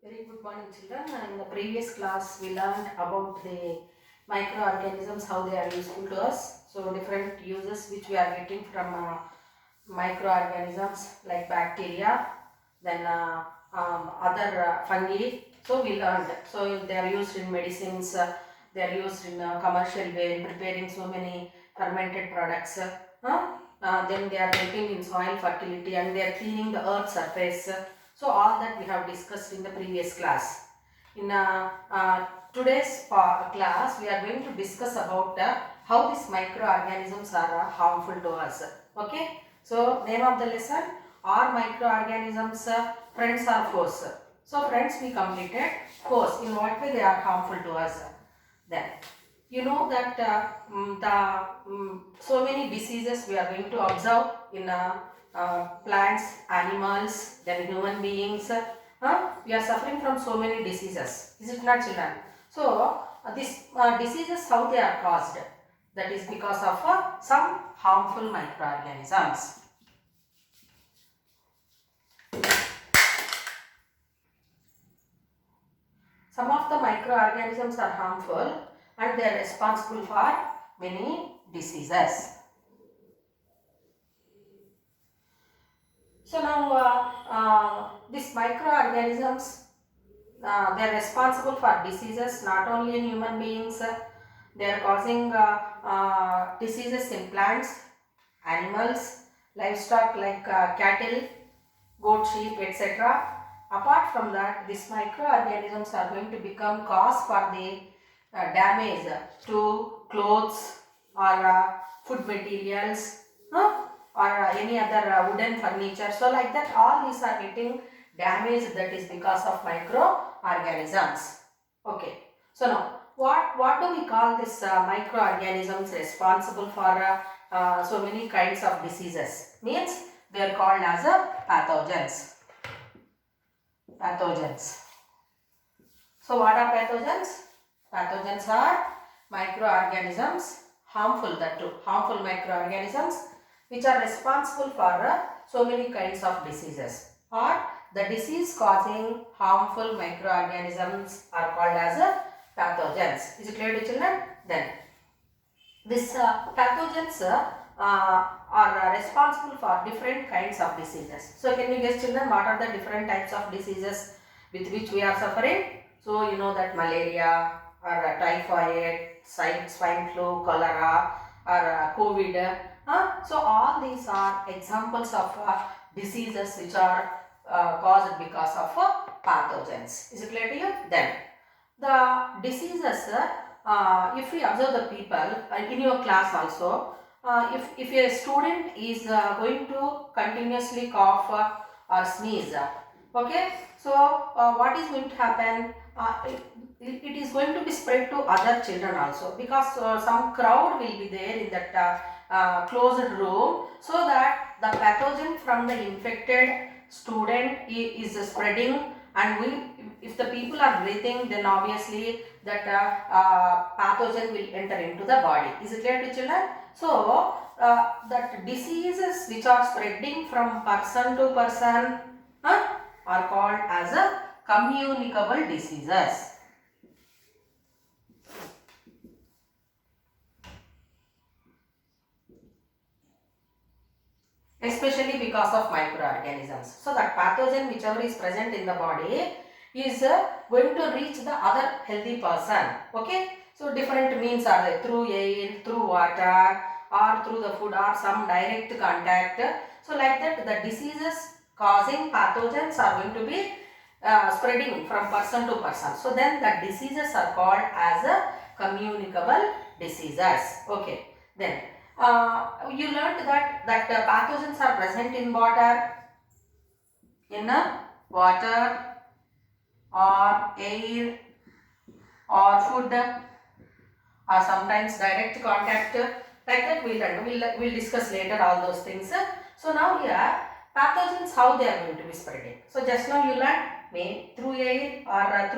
Very good morning, children. In the previous class, we learned about the microorganisms, how they are useful to us. So, different uses which we are getting from microorganisms like bacteria, then other fungi. So, we learned. So, they are used in medicines. They are used in commercial way in preparing so many fermented products. Then they are helping in soil fertility and they are cleaning the earth surface. So all that we have discussed in the previous class. In today's class, we are going to discuss about how these microorganisms are harmful to us. Okay. So name of the lesson: are microorganisms friends or foes? So friends we completed. Foes, in what way they are harmful to us? Then you know that so many diseases we are going to observe in plants, animals, then human beings. We are suffering from so many diseases. Is it not, children? So these diseases, how they are caused? That is because of some harmful microorganisms. Some of the microorganisms are harmful and they are responsible for many diseases. So now these microorganisms, they are responsible for diseases not only in human beings. They are causing diseases in plants, animals, livestock like cattle, goat, sheep, etc. Apart from that, these microorganisms are going to become cause for the damage to clothes or food materials, or any other wooden furniture. So like that, all these are getting damaged. That is because of microorganisms. Okay. So now, what do we call this microorganisms responsible for so many kinds of diseases? Means they are called as pathogens. Pathogens. So what are pathogens? Pathogens are microorganisms, harmful microorganisms which are responsible for so many kinds of diseases, or the disease causing harmful microorganisms are called as pathogens. Is it clear to children? Then these pathogens are responsible for different kinds of diseases. So can you guess, children, what are the different types of diseases with which we are suffering? So you know that malaria or typhoid, swine flu, cholera or COVID. So all these are examples of diseases which are caused because of pathogens. Is it clear to you? Then the diseases, if we observe the people in your class also, if a student is going to continuously cough or sneeze, okay, so what is going to happen? It is going to be spread to other children also, because some crowd will be there in that closed room, so that the pathogen from the infected student is spreading, and if the people are breathing, then obviously that pathogen will enter into the body. Is it clear to children? So that diseases which are spreading from person to person are called as a communicable diseases. Especially because of microorganisms. So that pathogen whichever is present in the body is going to reach the other healthy person. Okay. So different means are there: through air, through water, or through the food, or some direct contact. So like that, the diseases causing pathogens are going to be spreading from person to person. So then the diseases are called as a communicable diseases. Okay. Then you learned that pathogens are present in water, water or air or food, or sometimes direct contact. Like that we learned. We'll discuss later all those things. So now here, pathogens, how they are going to be spreading. So just now you learned through air or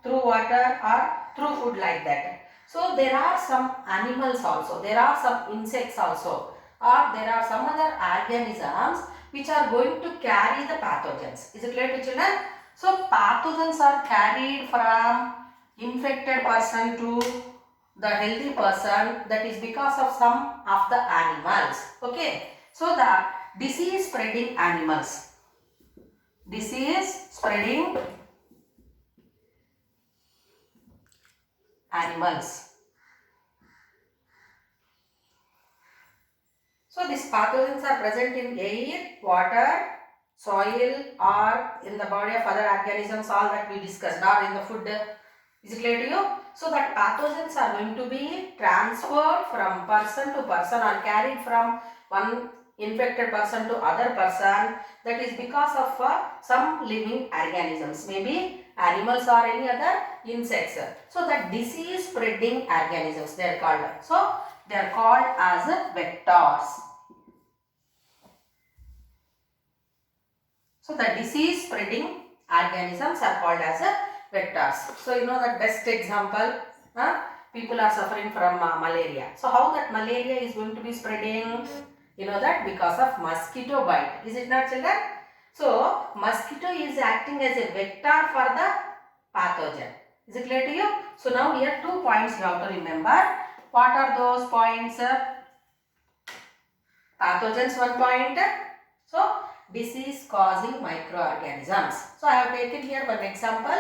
through water or through food, like that. So there are some animals also, there are some insects also, or there are some other organisms which are going to carry the pathogens. Is it clear to children? So pathogens are carried from infected person to the healthy person, that is because of some of the animals. Okay. So the disease spreading animals. Disease spreading animals. So these pathogens are present in air, water, soil, or in the body of other organisms, all that we discussed, or in the food. Is it clear to you? So that pathogens are going to be transferred from person to person or carried from one infected person to other person. That is because of some living organisms, maybe animals or any other insects. So that disease spreading organisms they are called. So they are called as vectors. So the disease spreading organisms are called as vectors. So you know the best example, people are suffering from malaria. So how that malaria is going to be spreading? You know that because of mosquito bite. Is it not, children? So mosquito is acting as a vector for the pathogen. Is it clear to you? So now here 2 points you have to remember. What are those points? Pathogens 1 point. So disease causing microorganisms. So I have taken here one example.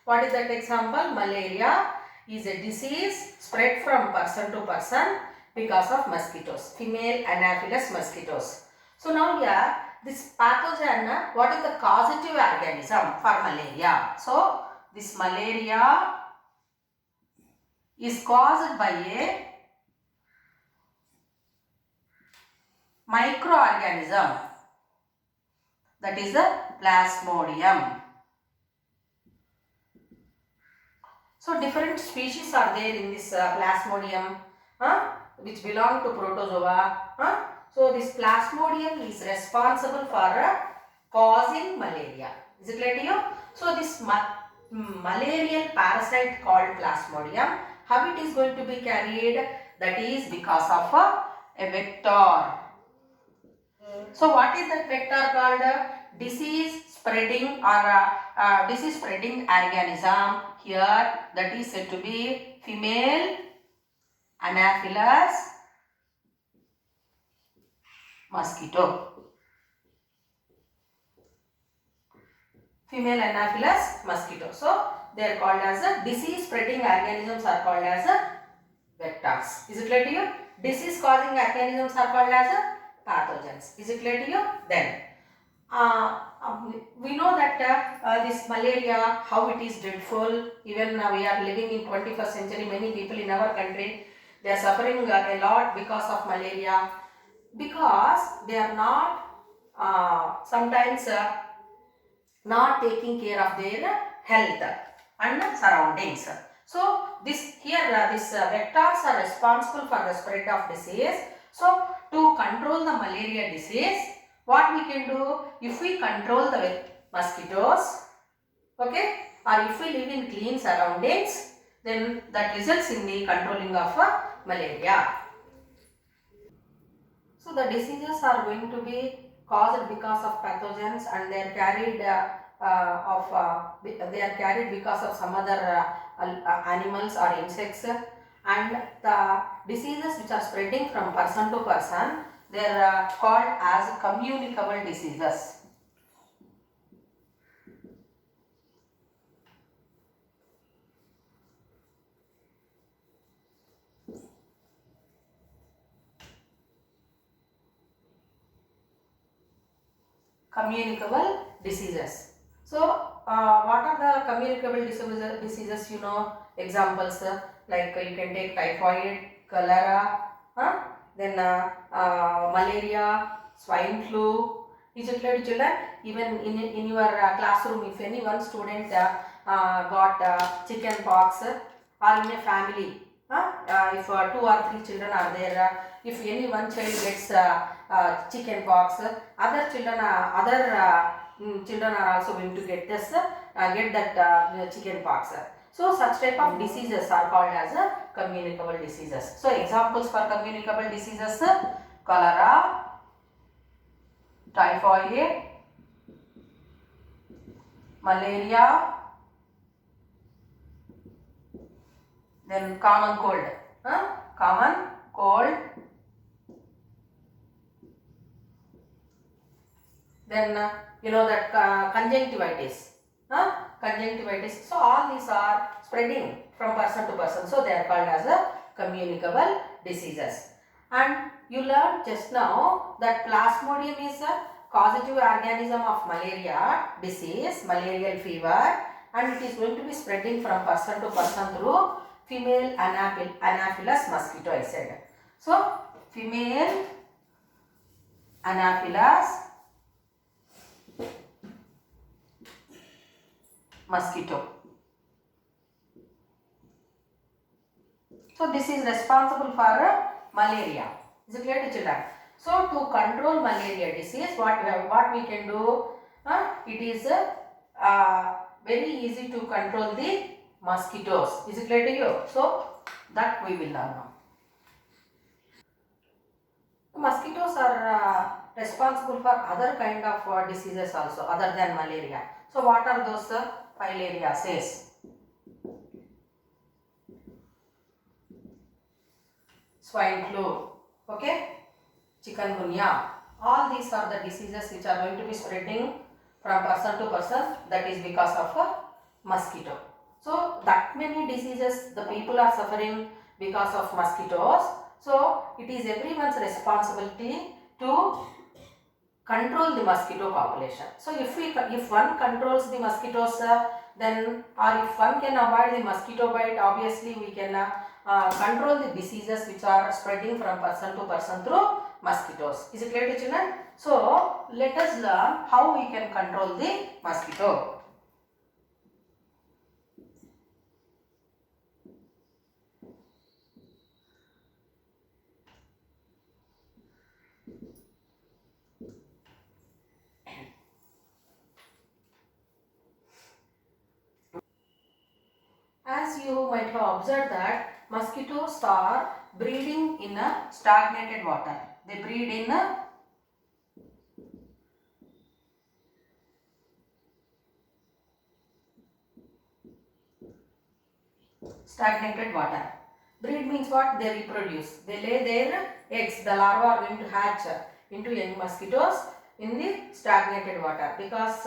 What is that example? Malaria is a disease spread from person to person because of mosquitoes, female Anopheles mosquitoes. So now here this pathogen, what is the causative organism for malaria? So this malaria is caused by a microorganism, that is the Plasmodium. So different species are there in this Plasmodium, which belong to Protozoa. So this Plasmodium is responsible for causing malaria. Is it clear to you? So this malarial parasite called Plasmodium, how it is going to be carried? That is because of a vector. So what is that vector called? Disease spreading or disease spreading organism. Here that is said to be female Anopheles mosquito. Female Anopheles mosquito. So they are called as a disease spreading organisms are called as a vectors. Is it clear to you? Disease causing organisms are called as a pathogens. Is it clear to you? Then we know that this malaria, how it is dreadful. Even we are living in 21st century. Many people in our country, they are suffering a lot because of malaria, because they are not sometimes not taking care of their health and surroundings. So this here these vectors are responsible for the spread of disease. So to control the malaria disease, what we can do? If we control the mosquitoes, okay, or if we live in clean surroundings, then that results in the controlling of malaria. So the diseases are going to be caused because of pathogens, and they are carried they are carried because of some other animals or insects, and the diseases which are spreading from person to person, they are called as communicable diseases. Communicable diseases. So what are the communicable diseases? You know, examples like you can take typhoid, cholera, then malaria, swine flu. Is it clear, children? Even in your classroom, if any one student got chicken pox, or in a family, if 2 or 3 children are there, if any one child gets chicken pox, other children are also going to get this get that chicken pox. So such type of diseases are called as communicable diseases. So examples for communicable diseases: cholera, typhoid, malaria, then common cold, common cold, then you know that conjunctivitis, conjunctivitis. So all these are spreading from person to person, so they are called as a communicable diseases. And you learned just now that Plasmodium is a causative organism of malaria disease, malarial fever, and it is going to be spreading from person to person through female Anopheles mosquito, I said. So female Anopheles mosquito. So this is responsible for malaria. Is it clear to children? So to control malaria disease, what we can do? It is very easy to control the mosquitoes. Is it clear to you? So that we will learn now. Mosquitoes are responsible for other kind of diseases also other than malaria. So what are those filariaceae? Swine flu, okay, chikungunya. All these are the diseases which are going to be spreading from person to person. That is because of a mosquito. So that many diseases the people are suffering because of mosquitoes. So it is everyone's responsibility to control the mosquito population. So if one controls the mosquitoes, then or if one can avoid the mosquito bite, obviously we can control the diseases which are spreading from person to person through mosquitoes. Is it clear to children? So let us learn how we can control the mosquito. As you might have observed that mosquitoes are breeding in a stagnated water. They breed in a stagnated water. Breed means what? They reproduce. They lay their eggs. The larvae are going to hatch into young mosquitoes in the stagnated water because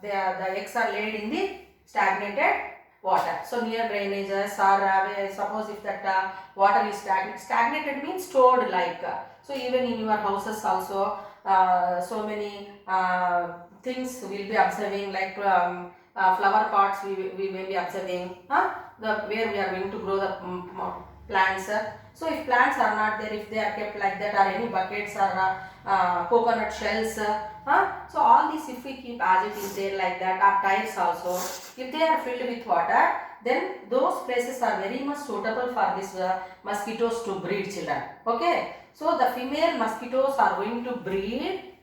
the eggs are laid in the stagnated water. So near drainages or suppose if that water is stagnated means stored like. So even in your houses also so many things will be observing like flower pots we may be observing where we are going to grow the plants. So if plants are not there, if they are kept like that or any buckets or coconut shells, so all these if we keep as it is there like that, or tires also, if they are filled with water, then those places are very much suitable for these mosquitoes to breed, children. Okay, so the female mosquitoes are going to breed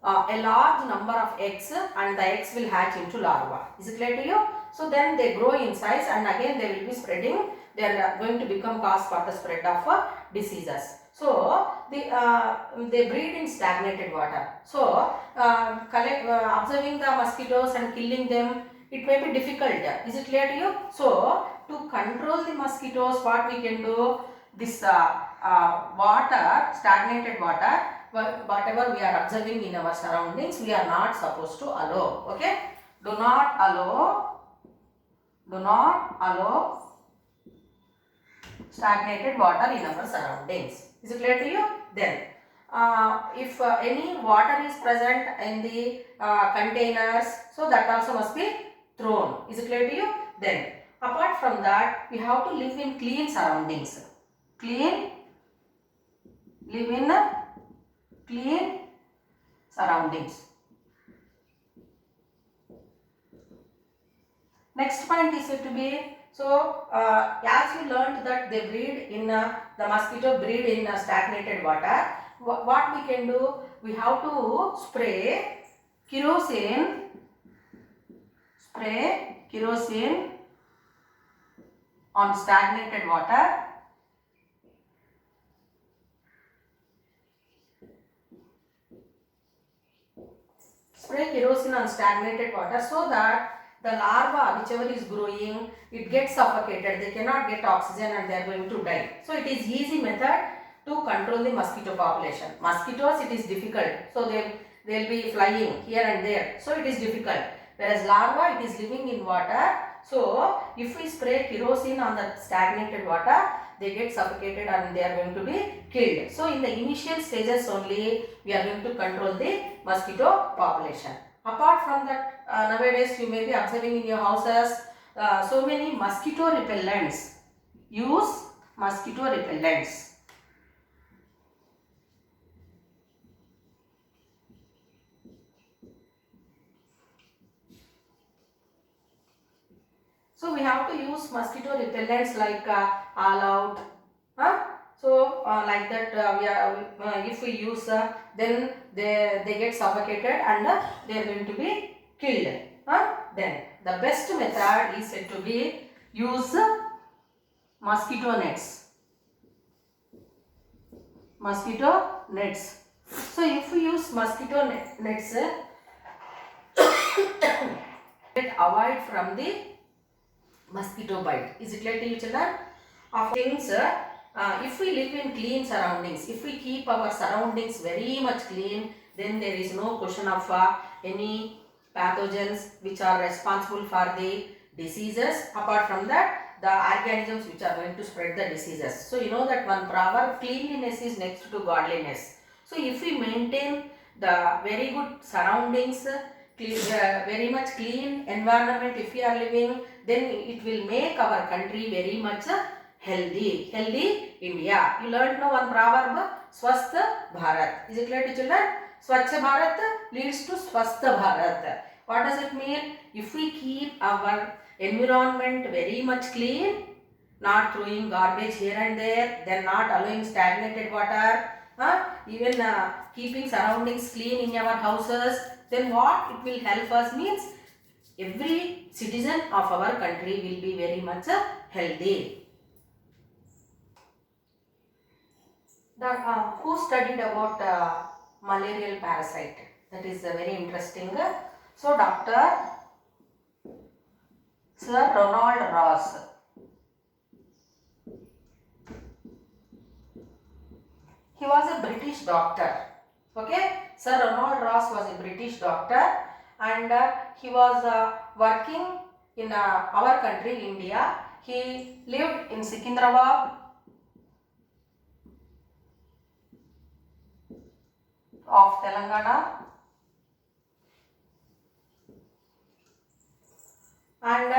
a large number of eggs and the eggs will hatch into larvae. Is it clear to you? So then they grow in size and again they will be spreading. They are going to become cause for the spread of diseases. So they breed in stagnated water. So observing the mosquitoes and killing them, it may be difficult. Is it clear to you? So to control the mosquitoes, what we can do? This water, stagnated water, whatever we are observing in our surroundings, we are not supposed to allow. Okay, do not allow stagnated water in our surroundings. Is it clear to you? Then if any water is present in the containers, so that also must be thrown. Is it clear to you? Then apart from that, we have to live in clean surroundings. Live in clean surroundings. Next point is to be, so as you learned that they breed in the mosquito breed in stagnated water, what we can do? We have to spray kerosene on stagnated water. spray kerosene on stagnated water so that the larva, whichever is growing, it gets suffocated. They cannot get oxygen and they are going to die. So it is easy method to control the mosquito population. Mosquitoes, it is difficult. So they will be flying here and there. So it is difficult. Whereas larva, it is living in water. So if we spray kerosene on the stagnated water, they get suffocated and they are going to be killed. So in the initial stages only, we are going to control the mosquito population. Apart from that, nowadays you may be observing in your houses so many mosquito repellents. Use mosquito repellents. So we have to use mosquito repellents like All Out. So like that if we use then they get suffocated and they are going to be killed. Then the best method is said to be use mosquito nets. Mosquito nets. So if we use mosquito nets, avoid from the mosquito bite. Is it clear to you, children? Of things, if we live in clean surroundings, if we keep our surroundings very much clean, then there is no question of any pathogens which are responsible for the diseases. Apart from that, the organisms which are going to spread the diseases. So you know that one proverb, cleanliness is next to godliness. So if we maintain the very good surroundings, very much clean environment if we are living, then it will make our country very much healthy India. You learned now one proverb, Swasth Bharat. Is it clear to children? Swachh Bharat leads to Swasth Bharat. What does it mean? If we keep our environment very much clean, not throwing garbage here and there, then not allowing stagnated water, even keeping surroundings clean in our houses, then what it will help us means every citizen of our country will be very much healthy. Who studied about malarial parasite? That is very interesting. So Dr. Sir Ronald Ross. He was a British doctor. Okay, Sir Ronald Ross was a British doctor and he was working in our country, India. He lived in Secunderabad of Telangana and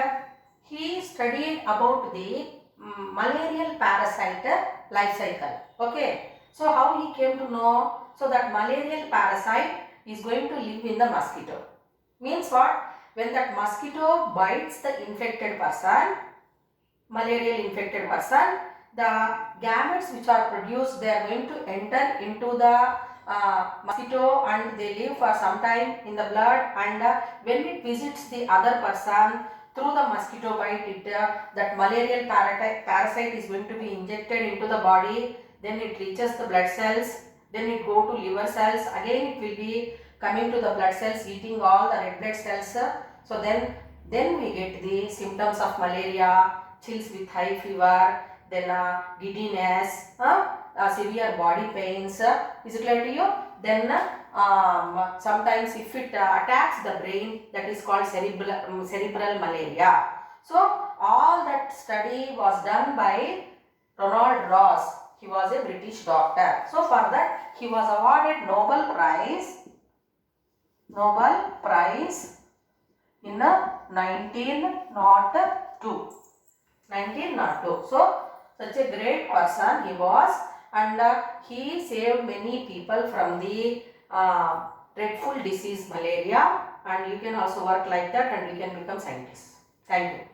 he studied about the malarial parasite life cycle. Okay, so how he came to know? So that malarial parasite is going to live in the mosquito. Means what? When that mosquito bites the infected person, malarial infected person, the gametes which are produced, they are going to enter into the mosquito and they live for some time in the blood, and when it visits the other person through the mosquito bite, that malarial parasite is going to be injected into the body, then it reaches the blood cells, then it go to liver cells, again it will be coming to the blood cells, eating all the red blood cells. So then we get the symptoms of malaria, chills with high fever, then giddiness, severe body pains. Is it clear to you? Then sometimes if it attacks the brain, that is called cerebral malaria. So all that study was done by Ronald Ross. He was a British doctor. So for that he was awarded Nobel Prize in 1902. So such a great person he was, and he saved many people from the dreadful disease malaria, and you can also work like that and you can become scientist. Thank you.